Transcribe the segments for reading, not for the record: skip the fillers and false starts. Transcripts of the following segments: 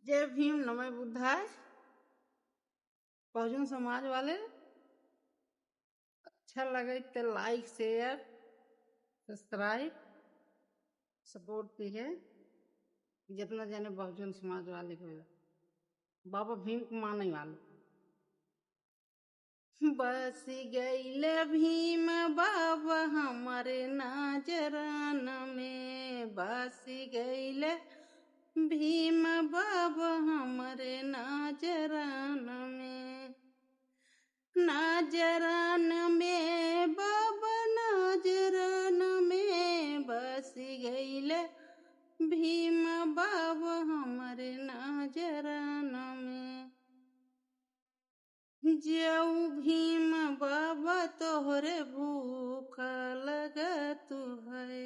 जय भीम नमः बुद्धाय। बहुजन समाज वाले अच्छा लगे तो लाइक शेयर सब्सक्राइब सपोर्ट कीजिए। जितना जाने बहुजन समाज वाले को बाबा भीम को माने वाले बस गईले भीम बाबा हमारे नाजरान में। बस गईले भीम बाबा हमारे नाजरान में। नाजरान में बाबा नाजरान में बस गईले भीम बाबा हमारे नाजरान में। जाऊ भीम बाबा तोहरे भूख लगत है।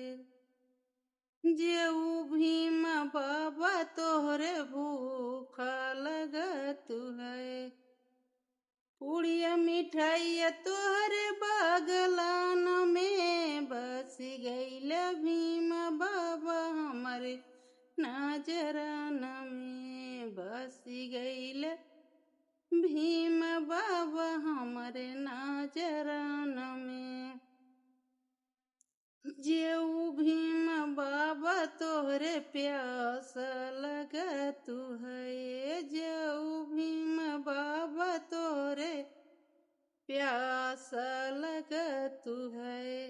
जाऊ भीम बाबा तोहरे भूख लगत है। पुड़िया मिठाइया तोहरे बागलान में बस गईले भीम बाबा हमारे नाजरान में। बस गईले भीम बाबा हमारे नाजरान में। जेऊ भीम बाबा तोहरे प्यास लगत है। जेऊ भीम बाबा तोहरे प्यास लगत है।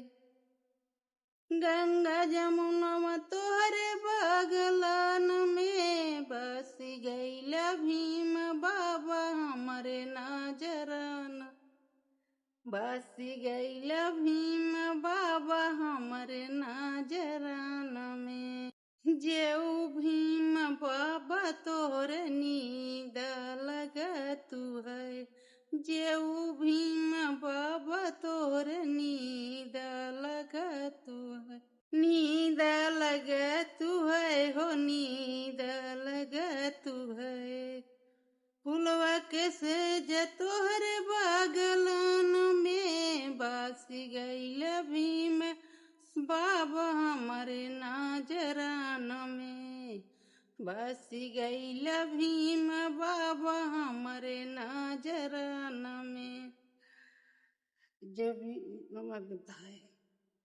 गंगा जमुना तोहरे बगलान में बस गईले भीम बाबा हमारे नाजरान। बस गईले भीम बाबा हमारे नाजरान में। जेऊ भीम बाबा तोहरे नींद लगत है। जेऊ भीम बाबा तोहरे नींद लगत है। नींद लगत है हो नींद लगत है। फुलवा के सेज तोहरे बागलान में बस गईले भीम बाबा हमारे नाजरान में। बस गईले भीम बाबा हमारे नाजरान में। जय भीम नमः बुद्धाय।